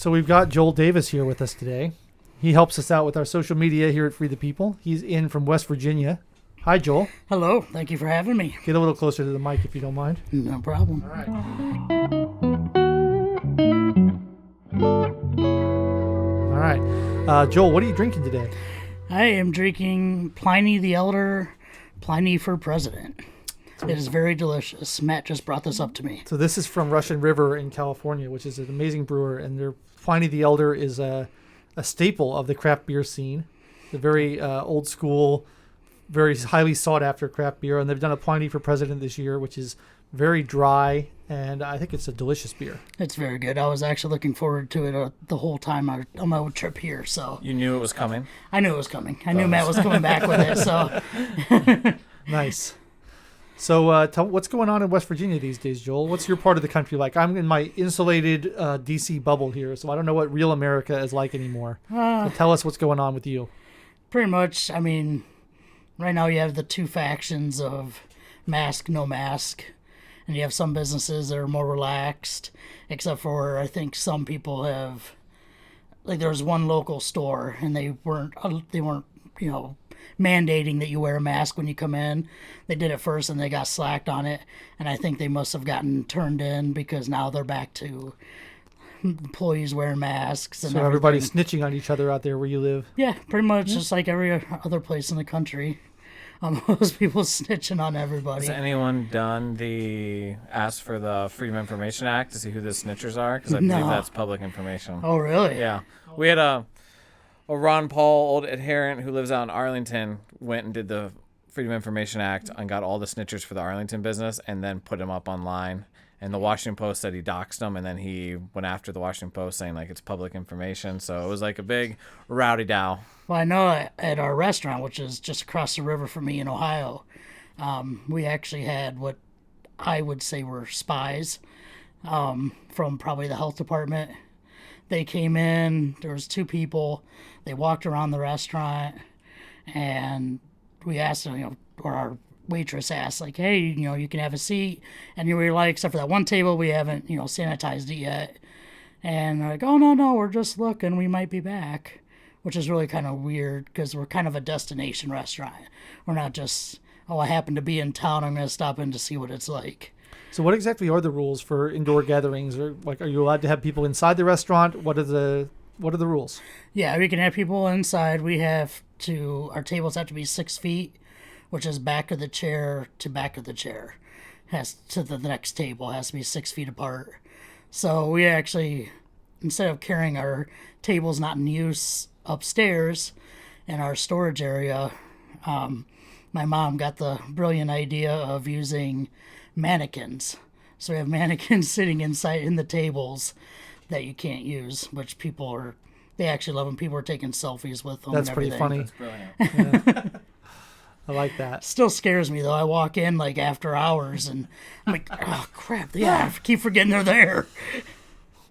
So we've got Joel Davis here with us today. He helps us out with our social media here at Free the People. He's in from West Virginia. Hi, Joel. Hello. Thank you for having me. Get a little closer to the mic if you don't mind. No problem. All right. All right. Joel, what are you drinking today? I am drinking Pliny the Elder, Pliny for President. It is very delicious. Matt just brought this up to me. So this is from Russian River in California, which is an amazing brewer. And their Pliny the Elder is a staple of the craft beer scene. It's a very old school, very highly sought after craft beer. And they've done a Pliny for President this year, which is very dry. And I think it's a delicious beer. It's very good. I was actually looking forward to it the whole time on my trip here. So you knew it was coming? I knew it was coming. I knew Matt was coming back with it. So Nice. So tell what's going on in West Virginia these days, Joel? What's your part of the country like? I'm in my insulated D.C. bubble here, so I don't know what real America is like anymore. So tell us what's going on with you. Pretty much, I mean, right now you have the two factions of mask, no mask. And you have some businesses that are more relaxed, except for I think some people have, like there was one local store and they weren't, mandating that you wear a mask when you come in. They did it first and they got slacked on it. And I think they must have gotten turned in because now they're back to employees wearing masks. And so everybody's snitching on each other out there where you live. Yeah, pretty much just like every other place in the country. Most people snitching on everybody. Has anyone done ask for the Freedom of Information Act to see who the snitchers are? Because I believe that's public information. Oh, really? Yeah. We had a Ron Paul old adherent who lives out in Arlington went and did the Freedom of Information Act and got all the snitchers for the Arlington business and then put them up online. And the Washington Post said he doxed them, and then he went after the Washington Post saying, like, it's public information. So it was like a big rowdy dow. Well, I know at our restaurant, which is just across the river from me in Ohio, we actually had what I would say were spies from probably the health department. They came in, there was two people, they walked around the restaurant, and we asked them, or our waitress asked, like, hey, you can have a seat. And we were like, except for that one table, we haven't, sanitized it yet. And they're like, oh, no, we're just looking, we might be back. Which is really kind of weird because we're kind of a destination restaurant. We're not just, I happen to be in town, I'm going to stop in to see what it's like. So what exactly are the rules for indoor gatherings? Or are you allowed to have people inside the restaurant? What are the rules? Yeah, we can have people inside. Our tables have to be 6 feet, which is back of the chair to back of the chair. Has to the next table has to be 6 feet apart. So we actually, instead of carrying our tables not in use upstairs in our storage area, my mom got the brilliant idea of using mannequins. So we have mannequins sitting inside in the tables that you can't use, which they actually love them. People are taking selfies with them. That's and pretty funny. That's brilliant. Yeah. I like that. Still scares me though. I walk in like after hours and I'm like, oh crap, yeah, I keep forgetting they're there.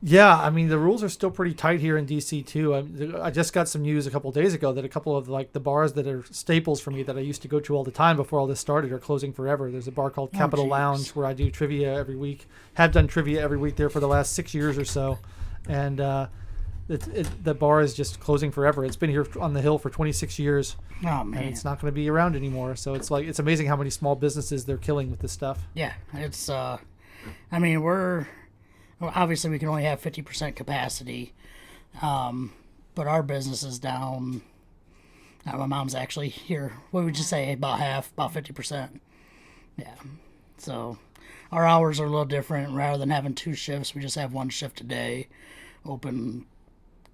Yeah, I mean, the rules are still pretty tight here in D.C. too. I just got some news a couple of days ago that a couple of the bars that are staples for me that I used to go to all the time before all this started are closing forever. There's a bar called Capitol Lounge where I do trivia every week. Have done trivia every week there for the last 6 years or so. And the bar is just closing forever. It's been here on the hill for 26 years. Oh, man. And it's not going to be around anymore. So it's amazing how many small businesses they're killing with this stuff. Yeah, it's, obviously we can only have 50% capacity, but our business is down. My mom's actually here. What would you say? About half, about 50%. Yeah. So our hours are a little different. Rather than having 2 shifts, we just have 1 shift a day, open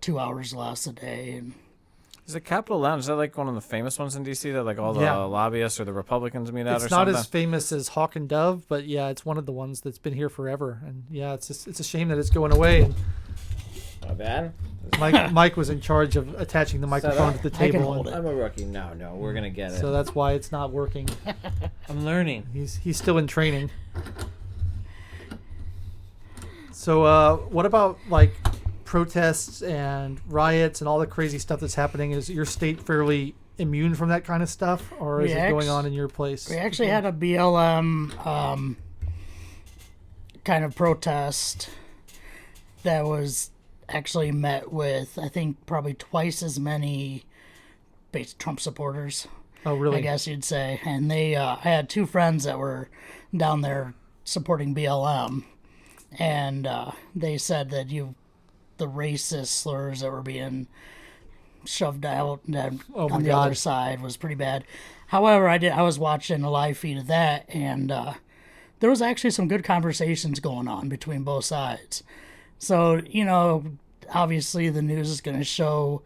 2 hours less a day. And is it Capitol Lounge? Is that like one of the famous ones in D.C. that like all the lobbyists or the Republicans meet at or something? It's not as famous as Hawk and Dove, but yeah, it's one of the ones that's been here forever. And yeah, it's a shame that it's going away. And not bad. Mike was in charge of attaching the microphone to the table. I can hold it. I'm a rookie. No, we're going to get it. So that's why it's not working. I'm learning. He's still in training. So what about like protests and riots and all the crazy stuff that's happening? Is your state fairly immune from that kind of stuff, or is it going on in your place? We actually had a BLM kind of protest that was actually met with, I think, probably twice as many Trump supporters, Oh, really? I guess you'd say. And I had two friends that were down there supporting BLM, and they said that the racist slurs that were being shoved out Oh, my on the God. other side was pretty bad. However, I was watching a live feed of that, and there was actually some good conversations going on between both sides. So, obviously the news is going to show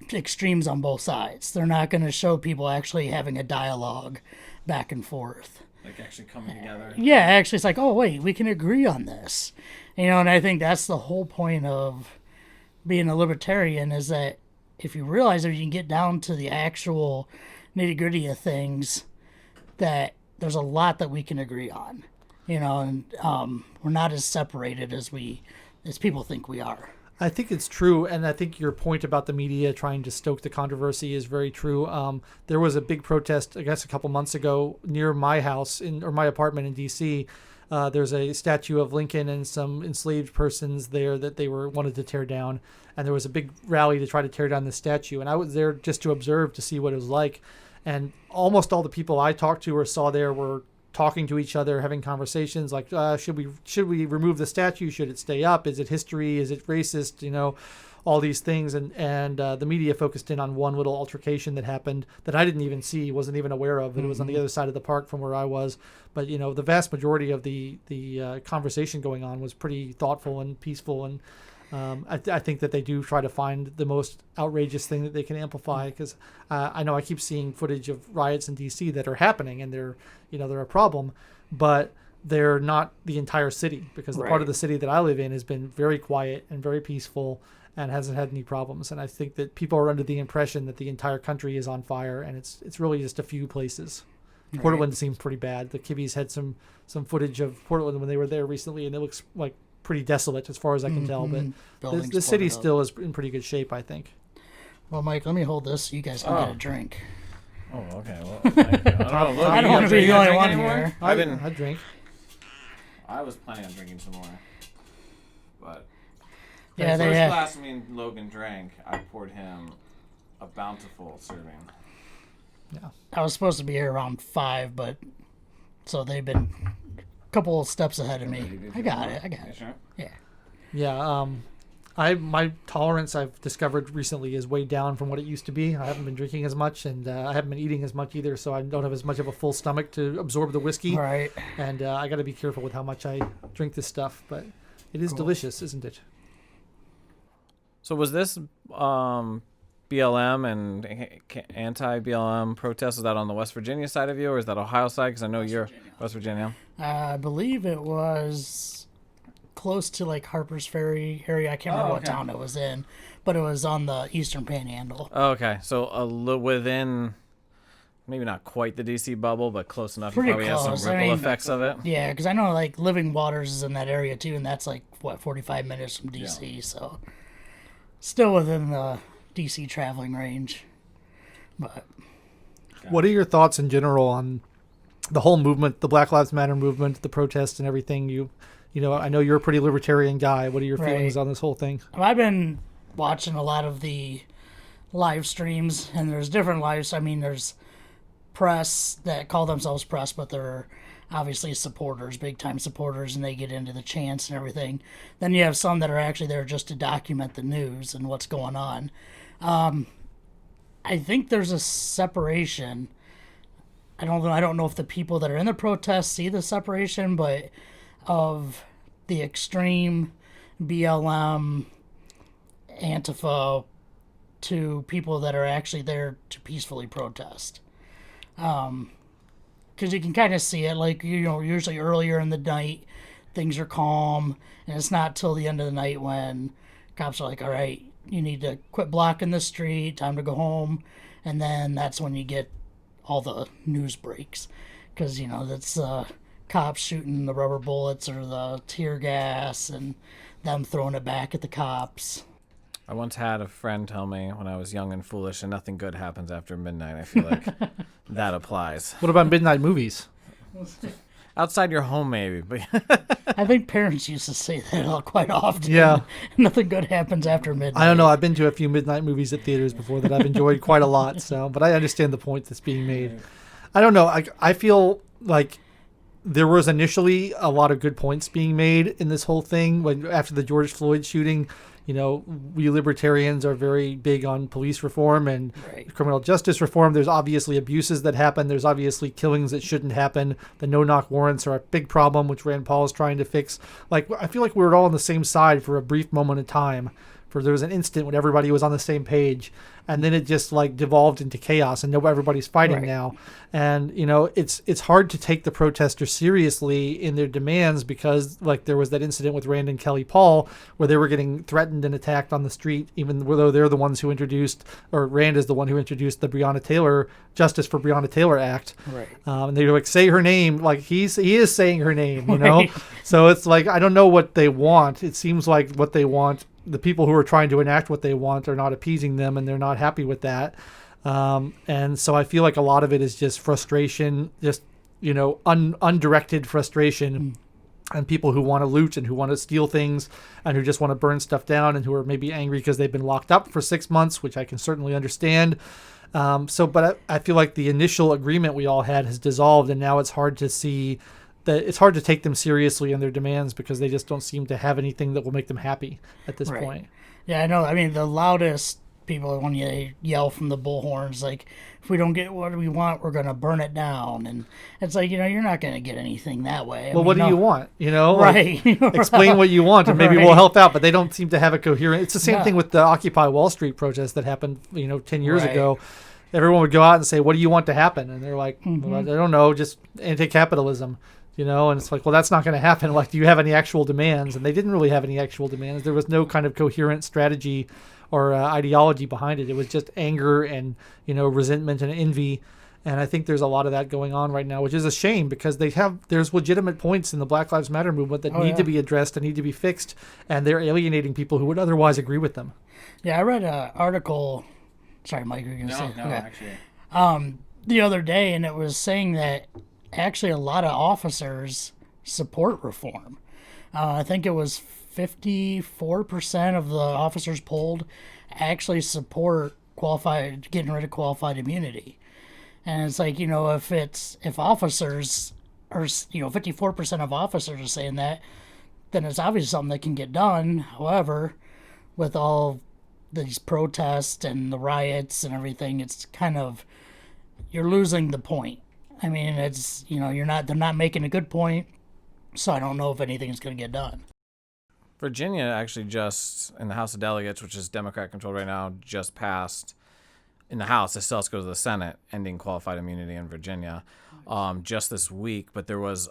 the extremes on both sides. They're not going to show people actually having a dialogue back and forth. Like actually coming together. Yeah, actually, it's like, oh, wait, we can agree on this. And I think that's the whole point of being a libertarian, is that if you realize that you can get down to the actual nitty gritty of things, that there's a lot that we can agree on, and we're not as separated as people think we are. I think it's true, and I think your point about the media trying to stoke the controversy is very true. There was a big protest, I guess, a couple months ago near my house or my apartment in D.C. There's a statue of Lincoln and some enslaved persons there that they wanted to tear down, and there was a big rally to try to tear down the statue. And I was there just to observe, to see what it was like. And almost all the people I talked to or saw there were talking to each other, having conversations like, should we remove the statue? Should it stay up? Is it history? Is it racist? All these things. And the media focused in on one little altercation that happened that I didn't even see, wasn't even aware of. It was on the other side of the park from where I was. But, the vast majority of the conversation going on was pretty thoughtful and peaceful. And I think that they do try to find the most outrageous thing that they can amplify, because I know I keep seeing footage of riots in D.C. that are happening, and they're a problem, but they're not the entire city, because the part of the city that I live in has been very quiet and very peaceful and hasn't had any problems. And I think that people are under the impression that the entire country is on fire, and it's really just a few places. Right. Portland seems pretty bad. The Kibbies had some footage of Portland when they were there recently, and it looks like pretty desolate as far as I can tell, but the city still is in pretty good shape, I think. Well, Mike, let me hold this so you guys can get a drink. Oh, okay. Well, thank you. I don't want to be the only one here. I drink. I was planning on drinking some more, but yeah, the first glass me and Logan drank, I poured him a bountiful serving. Yeah. I was supposed to be here around 5, but so they've been couple of steps ahead of me. I got it. Sure? Yeah. Yeah. My tolerance, I've discovered recently, is way down from what it used to be. I haven't been drinking as much, and I haven't been eating as much either, so I don't have as much of a full stomach to absorb the whiskey. Right. And I got to be careful with how much I drink this stuff, but it is delicious, isn't it? So was this BLM and anti-BLM protests, is that on the West Virginia side of you, or is that Ohio side? Because I know you're West Virginia. I believe it was close to like Harper's Ferry area. I can't remember what town it was in, but it was on the Eastern Panhandle. Oh, okay, so a little within, maybe not quite the DC bubble, but close enough. Pretty you probably close. have some ripple effects of it. Yeah, because I know like Living Waters is in that area too, and that's like 45 minutes from DC, so still within the DC traveling range. But what are your thoughts in general on the whole movement, the Black Lives Matter movement, the protests and everything? I know you're a pretty libertarian guy. What are your feelings on this whole thing? Well, I've been watching a lot of the live streams, and there's different lives. I mean, there's press that call themselves press, but they're obviously supporters, big time supporters, and they get into the chants and everything. Then you have some that are actually there just to document the news and what's going on. I think there's a separation. I don't know if the people that are in the protests see the separation, but of the extreme BLM, Antifa, to people that are actually there to peacefully protest. Because you can kind of see it, like, usually earlier in the night, things are calm, and it's not till the end of the night when cops are like, all right, you need to quit blocking the street, time to go home, and then that's when you get all the news breaks, because, that's cops shooting the rubber bullets or the tear gas, and them throwing it back at the cops. I once had a friend tell me when I was young and foolish and nothing good happens after midnight. I feel like that applies. What about midnight movies? outside your home, maybe. But I think parents used to say that quite often. Yeah. Nothing good happens after midnight. I don't know. I've been to a few midnight movies at theaters before that I've enjoyed quite a lot. So, but I understand the point that's being made. I don't know. I feel like there was initially a lot of good points being made in this whole thing when after the George Floyd shooting. You know, we libertarians are very big on police reform and criminal justice reform. There's obviously abuses that happen. There's obviously killings that shouldn't happen. The no-knock warrants are a big problem, which Rand Paul is trying to fix. Like, I feel like we were all on the same side for a brief moment in time. There was an instant when everybody was on the same page, and then it just like devolved into chaos, and everybody's fighting now. And you know, it's hard to take the protesters seriously in their demands because like there was that incident with Rand and Kelly Paul where they were getting threatened and attacked on the street, even though they're the ones who introduced, or Rand is the one who introduced the Justice for Breonna Taylor Act. And they were like, say her name, like he is saying her name, you know. So it's like I don't know what they want. It seems like what they want. The people who are trying to enact what they want are not appeasing them, and they're not happy with that. And so I feel like a lot of it is just frustration, just, you know, undirected frustration, and people who want to loot and who want to steal things and who just want to burn stuff down and who are maybe angry because they've been locked up for 6 months, which I can certainly understand. But I feel like the initial agreement we all had has dissolved, and now it's hard to see that it's hard to take them seriously in their demands because they just don't seem to have anything that will make them happy at this point. Yeah, I know. I mean, the loudest people, when you yell from the bullhorns, like, if we don't get what we want, we're going to burn it down. And it's like, you know, you're not going to get anything that way. Well, what do you want? You know, right. Like, explain what you want and maybe we'll help out. But they don't seem to have a coherent. It's the same thing with the Occupy Wall Street protest that happened, you know, 10 years ago. Everyone would go out and say, what do you want to happen? And they're like, well, I don't know, just anti-capitalism. You know, and it's like, well, that's not going to happen. Like, do you have any actual demands? And they didn't really have any actual demands. There was no kind of coherent strategy or ideology behind it. It was just anger and, you know, resentment and envy. And I think there's a lot of that going on right now, which is a shame because there's legitimate points in the Black Lives Matter movement that need to be addressed and need to be fixed. And they're alienating people who would otherwise agree with them. Yeah, I read an article. Sorry, Mike, you're going to say. No, actually. The other day, and it was saying that actually a lot of officers support reform. I think it was 54% of the officers polled actually support getting rid of qualified immunity. And it's like, you know, if officers are, you know, 54% of officers are saying that, then it's obviously something that can get done. However, with all these protests and the riots and everything, it's kind of, you're losing the point. I mean, it's, you know, they're not making a good point, so I don't know if anything is going to get done. Virginia actually just, in the House of Delegates, which is Democrat controlled right now, just passed in the House. It still has to go to the Senate, ending qualified immunity in Virginia just this week. But there was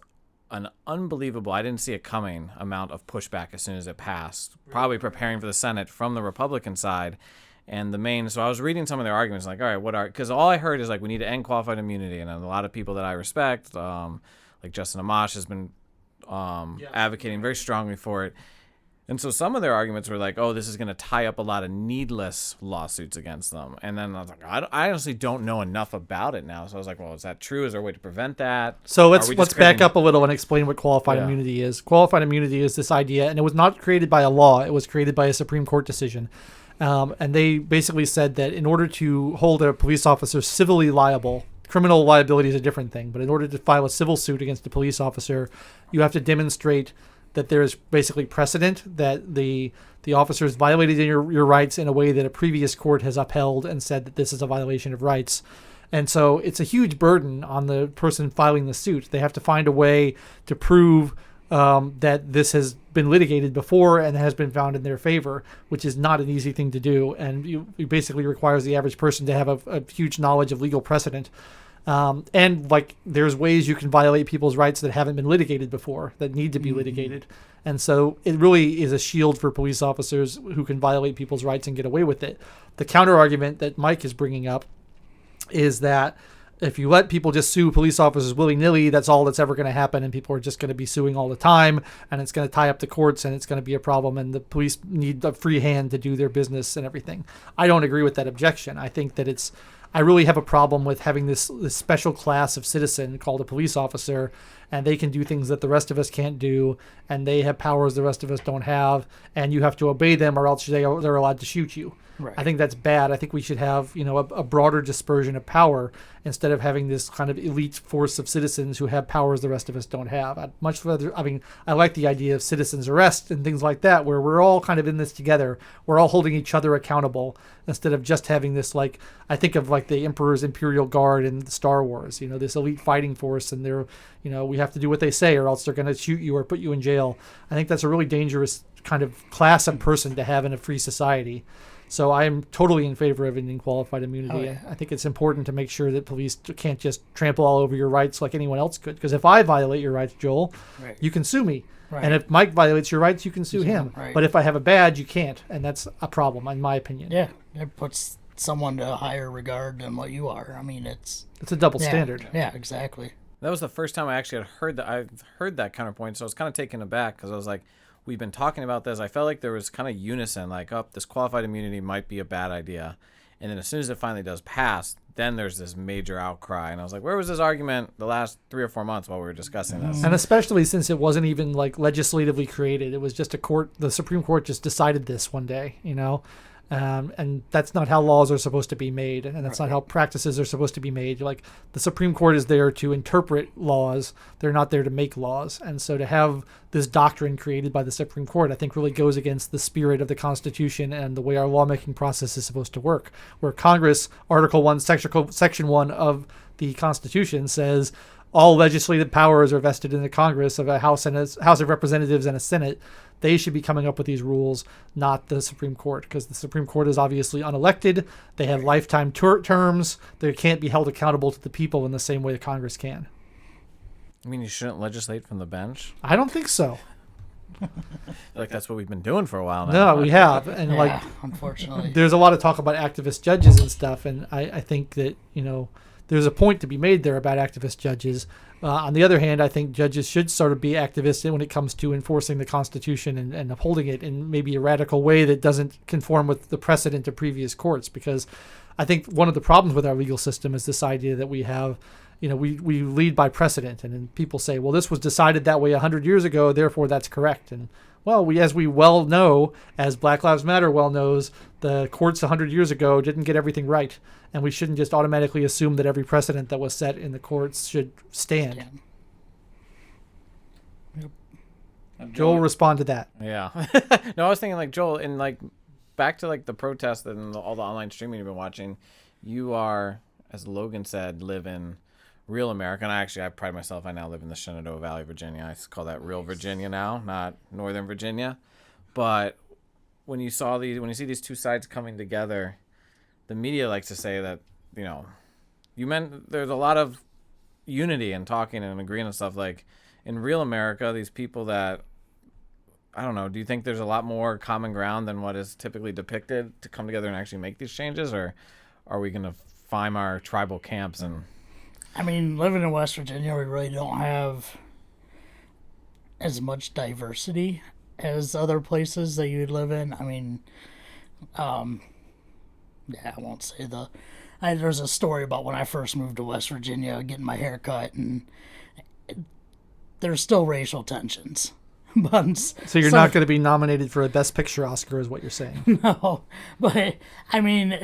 an unbelievable, I didn't see it coming, amount of pushback as soon as it passed, probably preparing for the Senate from the Republican side. And so I was reading some of their arguments, like, all right, because all I heard is, like, we need to end qualified immunity. And a lot of people that I respect, like Justin Amash, has been advocating very strongly for it. And so some of their arguments were like, oh, this is going to tie up a lot of needless lawsuits against them. And then I was like, I honestly don't know enough about it now. So I was like, well, is that true? Is there a way to prevent that? So let's back up a little and explain what qualified immunity is. Qualified immunity is this idea, and it was not created by a law. It was created by a Supreme Court decision. And they basically said that in order to hold a police officer civilly liable, criminal liability is a different thing, but in order to file a civil suit against a police officer, you have to demonstrate that there is basically precedent that the officers violated your rights in a way that a previous court has upheld and said that this is a violation of rights. And so it's a huge burden on the person filing the suit. They have to find a way to prove that this has been litigated before and has been found in their favor, which is not an easy thing to do. And it basically requires the average person to have a huge knowledge of legal precedent. And like there's ways you can violate people's rights that haven't been litigated before, that need to be litigated. And so it really is a shield for police officers who can violate people's rights and get away with it. The counter argument that Mike is bringing up is that if you let people just sue police officers willy-nilly, that's all that's ever going to happen, and people are just going to be suing all the time, and it's going to tie up the courts, and it's going to be a problem, and the police need a free hand to do their business and everything. I don't agree with that objection. I think that it's I really have a problem with having this special class of citizen called a police officer, and they can do things that the rest of us can't do, and they have powers the rest of us don't have, and you have to obey them or else they're allowed to shoot you. Right. I think that's bad. I think we should have, a broader dispersion of power instead of having this kind of elite force of citizens who have powers the rest of us don't have. I'd much rather, I like the idea of citizens arrest and things like that, where we're all kind of in this together. We're all holding each other accountable instead of just having this, like, I think of like the Emperor's Imperial Guard in Star Wars, this elite fighting force, and they're, we have to do what they say or else they're going to shoot you or put you in jail. I think that's a really dangerous kind of class and person to have in a free society. So I am totally in favor of ending qualified immunity. Oh, yeah. I think it's important to make sure that police can't just trample all over your rights like anyone else could. Because if I violate your rights, Joel, Right. you can sue me. Right. And if Mike violates your rights, you can sue him. Right. But if I have a badge, you can't. And that's a problem, in my opinion. Yeah, it puts someone to a higher regard than what you are. I mean, it's a double standard. Yeah, exactly. That was the first time I actually had heard that counterpoint, so I was kind of taken aback because I was like, we've been talking about this. I felt like there was kind of unison, like, oh, this qualified immunity might be a bad idea. And then as soon as it finally does pass, then there's this major outcry. And I was like, where was this argument the last 3 or 4 months while we were discussing this? And especially since it wasn't even like legislatively created. It was just the Supreme Court just decided this one day, and that's not how laws are supposed to be made. And that's not how practices are supposed to be made. Like, the Supreme Court is there to interpret laws. They're not there to make laws. And so to have this doctrine created by the Supreme Court, I think really goes against the spirit of the Constitution and the way our lawmaking process is supposed to work. Where Congress, Article 1, Section 1 of the Constitution says all legislative powers are vested in the Congress of a House of Representatives and a Senate. They should be coming up with these rules, not the Supreme Court, because the Supreme Court is obviously unelected. They have lifetime terms. They can't be held accountable to the people in the same way the Congress can. I mean, you shouldn't legislate from the bench? I don't think so. Like, that's what we've been doing for a while now. No, we have. And unfortunately. There's a lot of talk about activist judges and stuff, and I think that, there's a point to be made there about activist judges. On the other hand, I think judges should sort of be activists when it comes to enforcing the Constitution and upholding it in maybe a radical way that doesn't conform with the precedent of previous courts. Because I think one of the problems with our legal system is this idea that we have, we lead by precedent. And then people say, well, this was decided that way 100 years ago, therefore that's correct. And well, as we well know, as Black Lives Matter well knows, the courts 100 years ago didn't get everything right. And we shouldn't just automatically assume that every precedent that was set in the courts should stand. Yep. Joel, respond to that. Yeah. No, I was thinking, like, Joel, in, like, back to, like, the protests and all the online streaming you've been watching, you are, as Logan said, live in real America. And I pride myself, I now live in the Shenandoah Valley, Virginia. I call that real Virginia now, not Northern Virginia. But when you see these two sides coming together, the media likes to say that, there's a lot of unity and talking and agreeing and stuff. Like, in real America, these people that, I don't know, do you think there's a lot more common ground than what is typically depicted to come together and actually make these changes? Or are we going to find our tribal camps? And I mean, living in West Virginia, we really don't have as much diversity as other places that you'd live in. I mean, I won't say there's a story about when I first moved to West Virginia, getting my hair cut, and there's still racial tensions. So you're not going to be nominated for a Best Picture Oscar, is what you're saying? No, but I mean,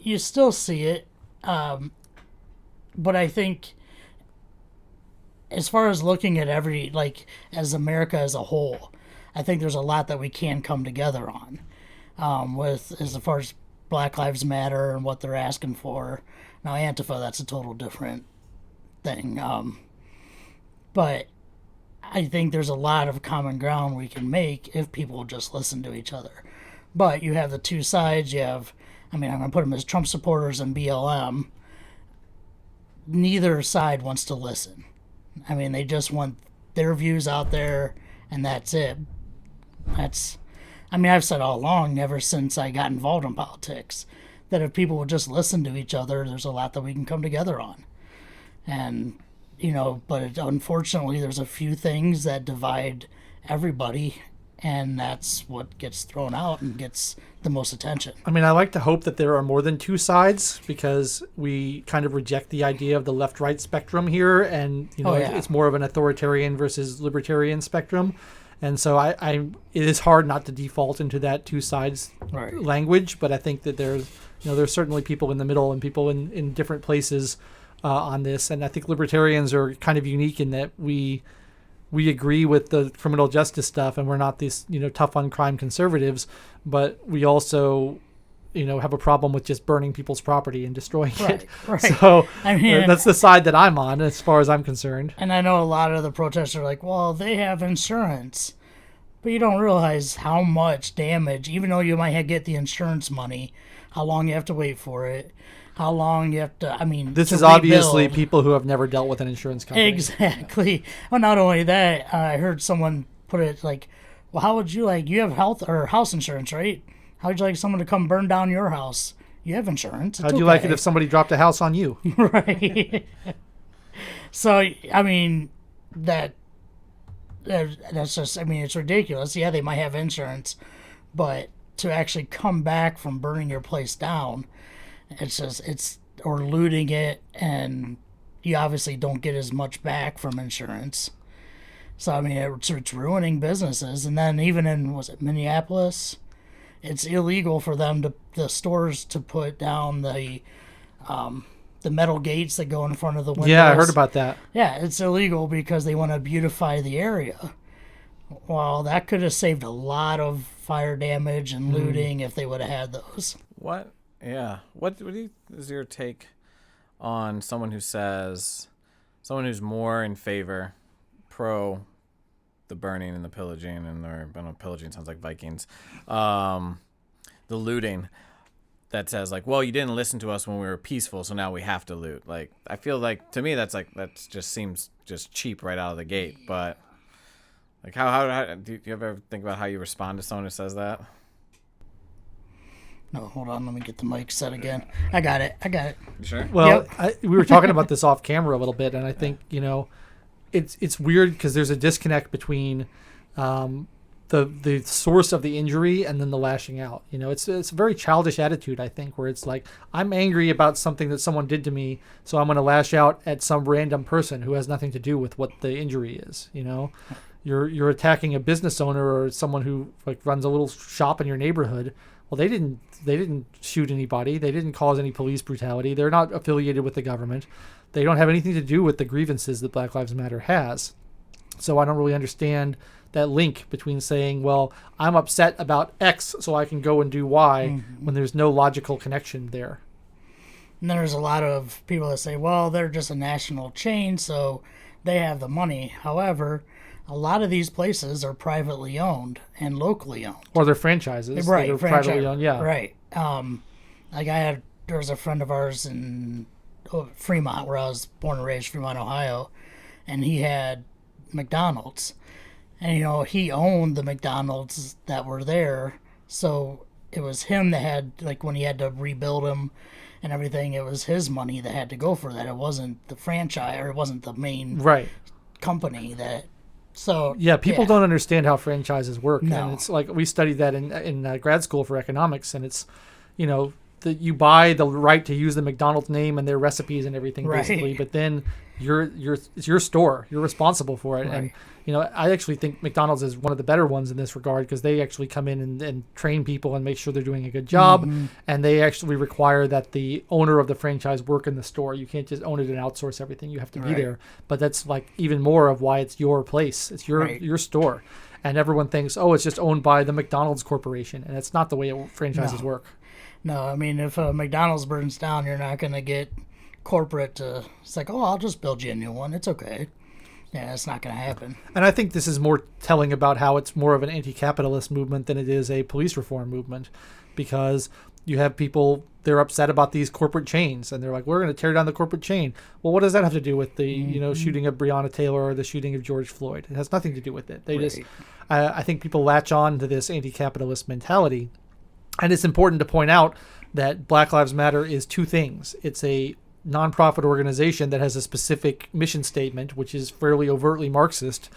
you still see it. But I think, as far as looking at as America as a whole, I think there's a lot that we can come together on, as far as Black Lives Matter and what they're asking for. Now, Antifa, that's a total different thing. But I think there's a lot of common ground we can make if people just listen to each other. But you have the two sides. I'm going to put them as Trump supporters and BLM. Neither side wants to listen. I mean, they just want their views out there, and that's it. I've said all along, ever since I got involved in politics, that if people would just listen to each other, there's a lot that we can come together on. And, but unfortunately, there's a few things that divide everybody, and that's what gets thrown out and gets the most attention. I mean, I like to hope that there are more than two sides, because we kind of reject the idea of the left-right spectrum here, and it's more of an authoritarian versus libertarian spectrum. And so it is hard not to default into that two sides language, but I think that there's certainly people in the middle and people in different places on this. And I think libertarians are kind of unique in that we agree with the criminal justice stuff, and we're not these tough on crime conservatives, but we also have a problem with just burning people's property and destroying it. Right. So I mean, that's the side that I'm on as far as I'm concerned. And I know a lot of the protesters are like, well, they have insurance, but you don't realize how much damage, even though you might get the insurance money, how long you have to wait for it, how long you have to, this is obviously people who have never dealt with an insurance company. Exactly. Well, not only that, I heard someone put it like, well, how would you you have health or house insurance, right? How would you like someone to come burn down your house? You have insurance. How'd you like it if somebody dropped a house on you? Right. So, that's just, it's ridiculous. Yeah, they might have insurance, but to actually come back from burning your place down, or looting it, and you obviously don't get as much back from insurance. So, it's ruining businesses. And then even in, was it Minneapolis? It's illegal for the stores to put down the metal gates that go in front of the windows. Yeah, I heard about that. Yeah, it's illegal because they want to beautify the area. Well, that could have saved a lot of fire damage and looting if they would have had those. What? Yeah. What is your take on someone who's more in favor, pro the burning and the pillaging, pillaging sounds like Vikings, the looting, that says well, you didn't listen to us when we were peaceful, so now we have to loot. I feel like, to me, that just seems just cheap right out of the gate. But how do you ever think about how you respond to someone who says that? No, hold on, let me get the mic set again. I got it. You sure? Well, yep. We were talking about this off camera a little bit, and I think it's weird because there's a disconnect between the source of the injury and then the lashing out. It's a very childish attitude, I think, where it's like, I'm angry about something that someone did to me, so I'm going to lash out at some random person who has nothing to do with what the injury is. You're attacking a business owner or someone who runs a little shop in your neighborhood. Well, they didn't shoot anybody. They didn't cause any police brutality. They're not affiliated with the government. They don't have anything to do with the grievances that Black Lives Matter has. So I don't really understand that link between saying, well, I'm upset about X, so I can go and do Y, when there's no logical connection there. And there's a lot of people that say, well, they're just a national chain, so they have the money. However, a lot of these places are privately owned and locally owned. Or they're franchises. Right, that are privately owned, yeah. Right. There was a friend of ours in Fremont, where I was born and raised, Fremont, Ohio, and he had McDonald's. And, he owned the McDonald's that were there, so it was him that had, when he had to rebuild them and everything, it was his money that had to go for that. It wasn't the franchise, or it wasn't the main company that... So people don't understand how franchises work. No. And it's we studied that in grad school for economics, and it's, that you buy the right to use the McDonald's name and their recipes and everything, basically, but then it's your store. You're responsible for it. Right. And, I actually think McDonald's is one of the better ones in this regard, because they actually come in and train people and make sure they're doing a good job. And they actually require that the owner of the franchise work in the store. You can't just own it and outsource everything. You have to be there. But that's even more of why it's your place. It's your store. And everyone thinks, oh, it's just owned by the McDonald's Corporation. And it's not the way franchises work. No, if McDonald's burns down, you're not going to get corporate to... It's I'll just build you a new one. It's okay. Yeah, it's not going to happen. And I think this is more telling about how it's more of an anti-capitalist movement than it is a police reform movement, because you have people, they're upset about these corporate chains, and they're like, we're going to tear down the corporate chain. Well, what does that have to do with the shooting of Breonna Taylor or the shooting of George Floyd? It has nothing to do with it. They just, I think people latch on to this anti-capitalist mentality. And it's important to point out that Black Lives Matter is two things. It's a nonprofit organization that has a specific mission statement, which is fairly overtly Marxist,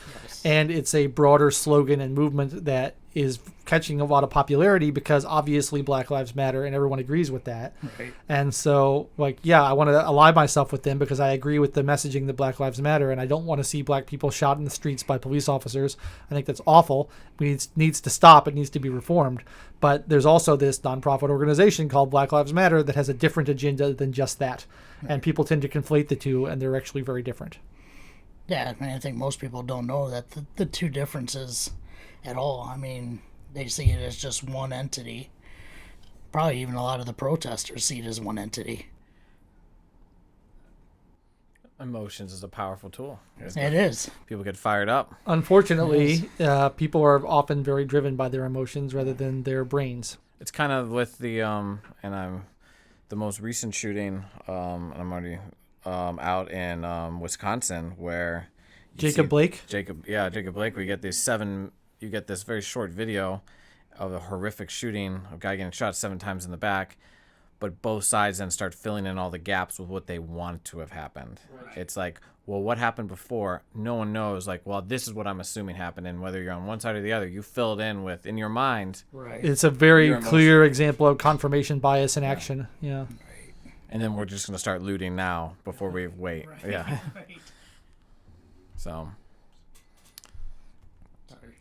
and it's a broader slogan and movement that is catching a lot of popularity because obviously Black Lives Matter and everyone agrees with that. Right. And so, like, yeah, I want to ally myself with them because I agree with the messaging that Black Lives Matter, and I don't want to see black people shot in the streets by police officers. I think that's awful. It needs to stop. It needs to be reformed. But there's also this nonprofit organization called Black Lives Matter that has a different agenda than just that. Right. And people tend to conflate the two, and they're actually very different. Yeah, I mean, I think most people don't know that the two differences at all. I mean, they see it as just one entity. Probably even a lot of the protesters see it as one entity. Emotions is a powerful tool. It is. People get fired up. Unfortunately, people are often very driven by their emotions rather than their brains. It's kind of with the the most recent shooting, and I'm already out in Wisconsin where Jacob Blake. Jacob Blake. You get this very short video of a horrific shooting, a guy getting shot 7 times in the back, but both sides then start filling in all the gaps with what they want to have happened. Right. It's like, well, what happened before? No one knows. Like, well, this is what I'm assuming happened, and whether you're on one side or the other, you fill it in with, in your mind. Right. It's a very clear example of confirmation bias in action. Yeah. Right. And then we're just going to start looting now before we wait. Right. Yeah. Right. So,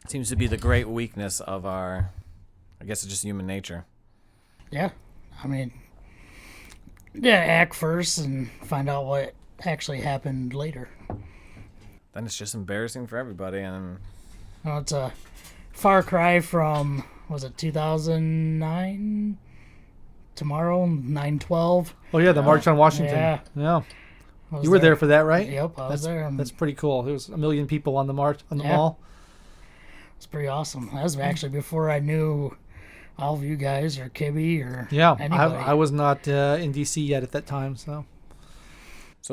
seems to be the great weakness of our, I guess it's just human nature. Yeah. I mean, yeah, act first and find out what actually happened later. Then it's just embarrassing for everybody. And well, it's a far cry from, was it 2009? Tomorrow, 9/12. Oh, yeah, the March on Washington. Yeah. You were there for that, right? Yep, I was there. That's pretty cool. There was 1 million people on the march on the mall. It's pretty awesome. That was actually before I knew all of you guys or Kibby or anybody. I was not in D.C. yet at that time. So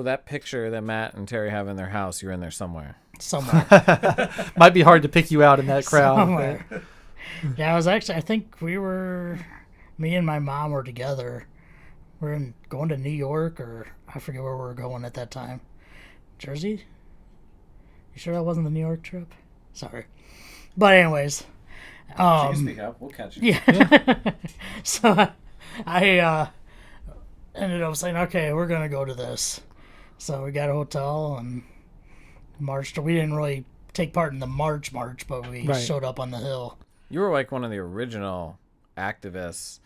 that picture that Matt and Terry have in their house, you're in there somewhere. Might be hard to pick you out in that crowd. Somewhere. Yeah, I was actually, I think me and my mom were together. We're going to New York, or I forget where we were going at that time. Jersey? You sure that wasn't the New York trip? Sorry. But anyways. You can speak up. We'll catch you. Yeah. So I ended up saying, okay, we're going to go to this. So we got a hotel and marched. We didn't really take part in the march, but we showed up on the Hill. You were like one of the original activists.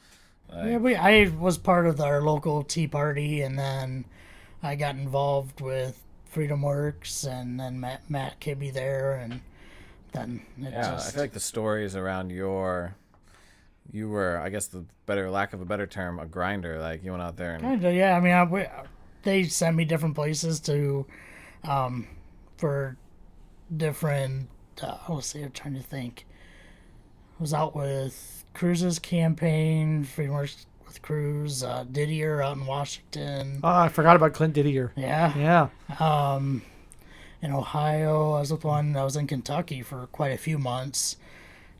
Yeah, I was part of our local Tea Party, and then I got involved with Freedom Works, and then Matt Kibbe there, and then I feel like the stories around you were, I guess lack of a better term, a grinder. Like you went out there and kinda, yeah. I mean, they sent me different places to, for different. Let's see, I'm trying to think. I was out with Cruz's campaign, Freedom Works with Cruz, Didier out in Washington. Oh, I forgot about Clint Didier. Yeah. In Ohio, I was with one. I was in Kentucky for quite a few months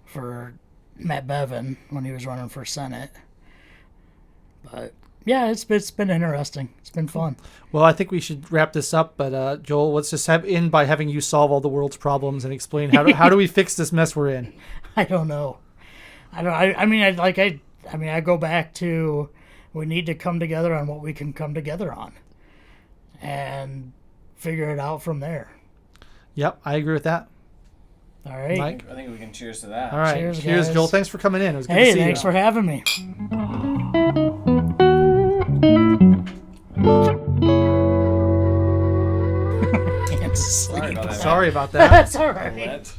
for Matt Bevin when he was running for Senate. But yeah, it's been interesting. It's been fun. Well, I think we should wrap this up. But Joel, let's just end by having you solve all the world's problems and explain how do we fix this mess we're in. I don't know. I go back to we need to come together on what we can come together on and figure it out from there. Yep, I agree with that. All right. Mike? I think we can cheers to that. All right. Cheers, guys. Joel. Thanks for coming in. It was good to see you. Hey, thanks for having me. Sorry about that. Sorry about that. That's all right.